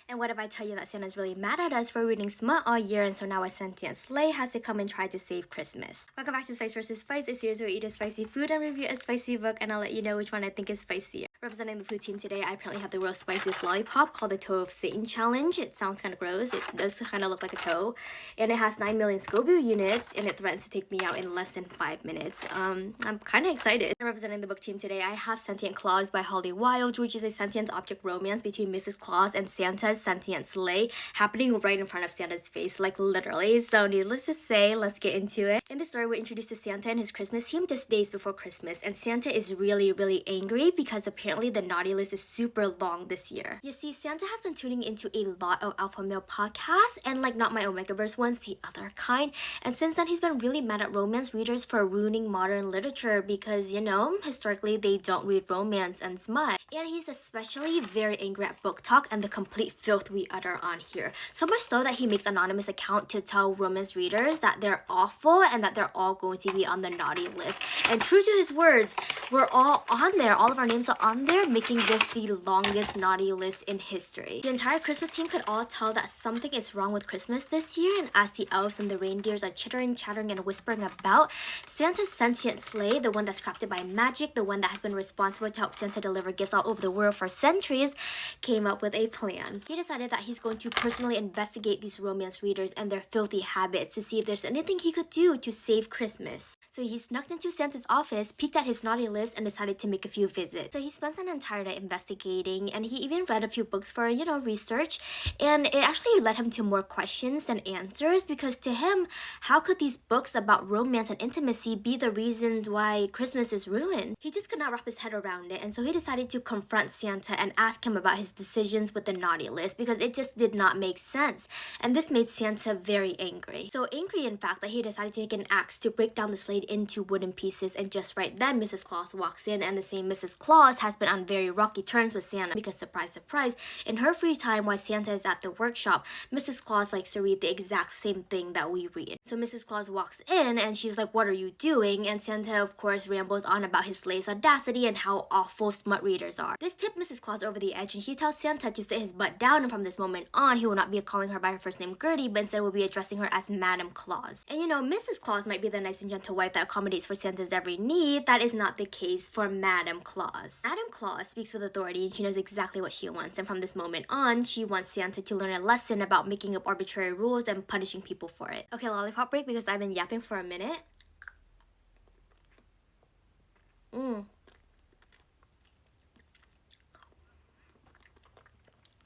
And what if I tell you that Santa's really mad at us for reading smut all year, and so now a sentient sleigh has to come and try to save Christmas? Welcome back to Spice vs. Spice, a series where we eat a spicy food and review a spicy book, and I'll let you know which one I think is spicier. Representing the food team today, I apparently have the world's spiciest lollipop called the Toe of Satan Challenge. It sounds kind of gross. It does kind of look like a toe. And it has 9 million Scoville units, and it threatens to take me out in less than 5 minutes. I'm kind of excited. Representing the book team today, I have Sentient Claus by Holly Wilde, which is a sentient object romance between Mrs. Claus and Santa's sentient sleigh, happening right in front of Santa's face, like literally. So needless to say, let's get into it. In this story, we're introduced to Santa and his Christmas theme just days before Christmas, and Santa is really angry because apparently the naughty list is super long this year. You see, Santa has been tuning into a lot of alpha male podcasts, and like not my Omegaverse ones, the other kind, and since then he's been really mad at romance readers for ruining modern literature because, you know, historically they don't read romance and smut. And he's especially very angry at book talk and the complete filth we utter on here. So much so that he makes anonymous account to tell romance readers that they're awful and that they're all going to be on the naughty list. And true to his words, we're all on there. All of our names are on there, making this the longest naughty list in history. The entire Christmas team could all tell that something is wrong with Christmas this year, and as the elves and the reindeers are chittering, chattering, and whispering about, Santa's sentient sleigh, the one that's crafted by magic, the one that has been responsible to help Santa deliver gifts all over the world for centuries, came up with a plan. He decided that he's going to personally investigate these romance readers and their filthy habits to see if there's anything he could do to save Christmas. So he snuck into Santa's office, peeked at his naughty list, and decided to make a few visits. So he spends an entire night investigating, and he even read a few books for, you know, research, and it actually led him to more questions than answers, because to him, how could these books about romance and intimacy be the reasons why Christmas is ruined? He just could not wrap his head around it, and so he decided to confront Santa and ask him about his decisions with the naughty list, because it just did not make sense, and this made Santa very angry. So angry, in fact, that he decided to take an axe to break down the sleigh into wooden pieces, and just right then, Mrs. Claus walks in, and the same Mrs. Claus has been on very rocky terms with Santa because, surprise, surprise, in her free time while Santa is at the workshop, Mrs. Claus likes to read the exact same thing that we read. So Mrs. Claus walks in, and she's like, "What are you doing?" And Santa, of course, rambles on about his sleigh's audacity and how awful smut readers are. This tipped Mrs. Claus over the edge, and she tells Santa to sit his butt down, and from this moment on, he will not be calling her by her first name Gertie, but instead will be addressing her as Madam Claus. And you know, Mrs. Claus might be the nice and gentle wife that accommodates for Santa's every need. That is not the case for Madam Claus. Madam Claus speaks with authority, and she knows exactly what she wants, and from this moment on, she wants Santa to learn a lesson about making up arbitrary rules and punishing people for it. Okay, lollipop break because I've been yapping for a minute.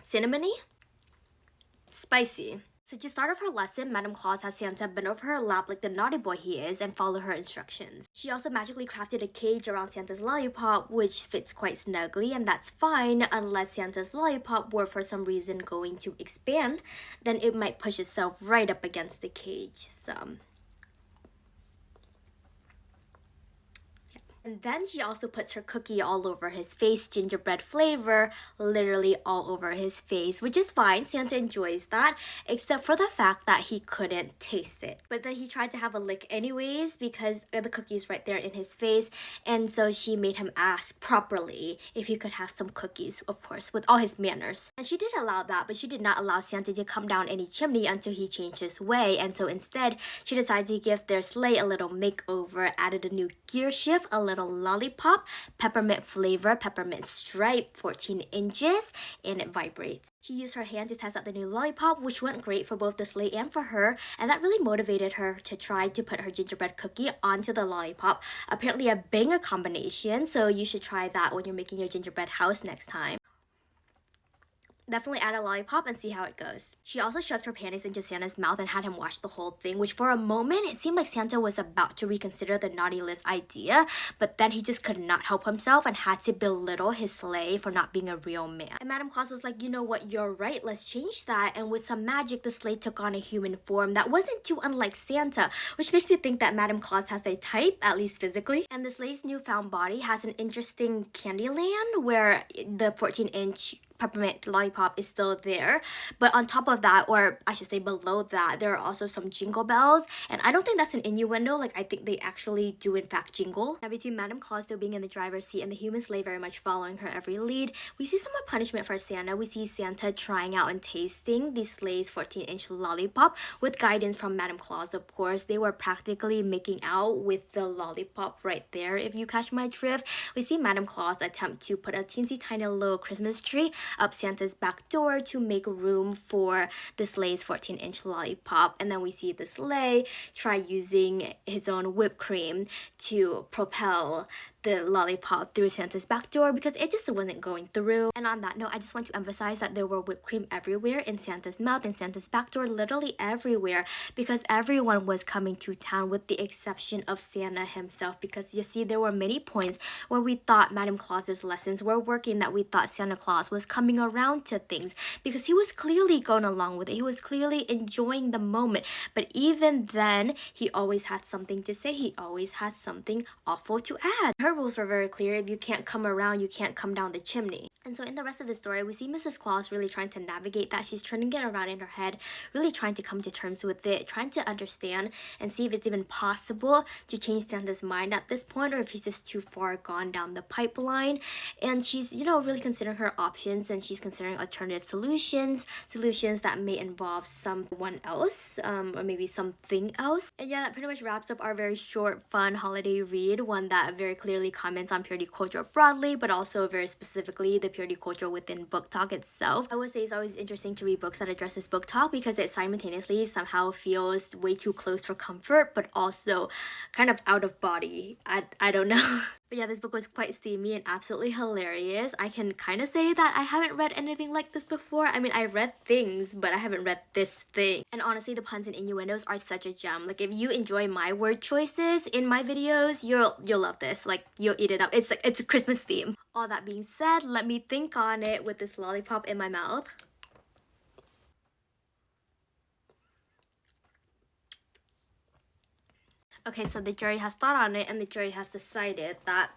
Cinnamony? Spicy. So to start off her lesson, Madam Claus has Santa bend over her lap like the naughty boy he is and follow her instructions. She also magically crafted a cage around Santa's lollipop, which fits quite snugly, and that's fine unless Santa's lollipop were for some reason going to expand, then it might push itself right up against the cage. And then she also puts her cookie all over his face, gingerbread flavor, literally all over his face, which is fine. Santa enjoys that, except for the fact that he couldn't taste it. But then he tried to have a lick anyways because the cookie's right there in his face, and so she made him ask properly if he could have some cookies, of course, with all his manners. And she did allow that, but she did not allow Santa to come down any chimney until he changed his way, and so instead, she decided to give their sleigh a little makeover, added a new gear shift, a little lollipop, peppermint flavor, peppermint stripe, 14 inches, and it vibrates. She used her hand to test out the new lollipop, which went great for both the sleigh and for her, and that really motivated her to try to put her gingerbread cookie onto the lollipop. Apparently a banger combination, so you should try that when you're making your gingerbread house next time. Definitely add a lollipop and see how it goes. She also shoved her panties into Santa's mouth and had him watch the whole thing, which for a moment, it seemed like Santa was about to reconsider the naughty list idea, but then he just could not help himself and had to belittle his sleigh for not being a real man. And Madam Claus was like, "You know what, you're right, let's change that." And with some magic, the sleigh took on a human form that wasn't too unlike Santa, which makes me think that Madam Claus has a type, at least physically. And the sleigh's newfound body has an interesting candy land where the 14-inch peppermint lollipop is still there, but on top of that, or I should say below that, there are also some jingle bells, and I don't think that's an innuendo. Like, I think they actually do in fact jingle. Now, between Madame Claus still being in the driver's seat and the human sleigh very much following her every lead, we see some more punishment for Santa. We see Santa trying out and tasting the sleigh's 14-inch lollipop with guidance from Madame Claus. Of course, they were practically making out with the lollipop right there, if you catch my drift. We see Madame Claus attempt to put a teensy tiny little Christmas tree up Santa's back door to make room for the sleigh's 14-inch lollipop, and then we see the sleigh try using his own whipped cream to propel the lollipop through Santa's back door because it just wasn't going through. And on that note, I just want to emphasize that there were whipped cream everywhere in Santa's mouth and Santa's back door, literally everywhere, because everyone was coming to town with the exception of Santa himself. Because you see, there were many points where we thought Madame Claus's lessons were working, that we thought Santa Claus was coming around to things because he was clearly going along with it. He was clearly enjoying the moment. But even then, he always had something to say. He always had something awful to add. Her rules were very clear. If you can't come around, you can't come down the chimney. And so in the rest of the story, we see Mrs. Claus really trying to navigate that. She's turning it around in her head, really trying to come to terms with it, trying to understand and see if it's even possible to change Santa's mind at this point, or if he's just too far gone down the pipeline. And she's, you know, really considering her options, and she's considering alternative solutions that may involve someone else, or maybe something else. And yeah, that pretty much wraps up our very short, fun holiday read, one that very clearly comments on purity culture broadly, but also very specifically the purity culture within book talk itself. I would say it's always interesting to read books that address this book talk because it simultaneously somehow feels way too close for comfort, but also kind of out of body. I don't know. But yeah, this book was quite steamy and absolutely hilarious. I can kind of say that I haven't read anything like this before. I mean, I read things, but I haven't read this thing. And honestly, the puns and innuendos are such a gem. Like, if you enjoy my word choices in my videos, you'll love this. Like, you'll eat it up. It's a Christmas theme. All that being said, let me think on it with this lollipop in my mouth. Okay, so the jury has thought on it, and the jury has decided that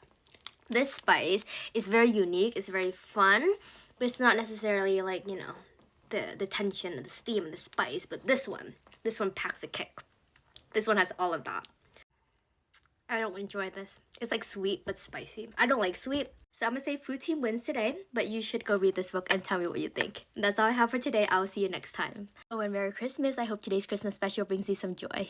this spice is very unique, it's very fun, but it's not necessarily like, you know, the tension and the steam and the spice, but this one packs a kick. This one has all of that. I don't enjoy this. It's like sweet but spicy. I don't like sweet. So I'm gonna say food team wins today, but you should go read this book and tell me what you think. That's all I have for today. I will see you next time. Oh, and Merry Christmas. I hope today's Christmas special brings you some joy.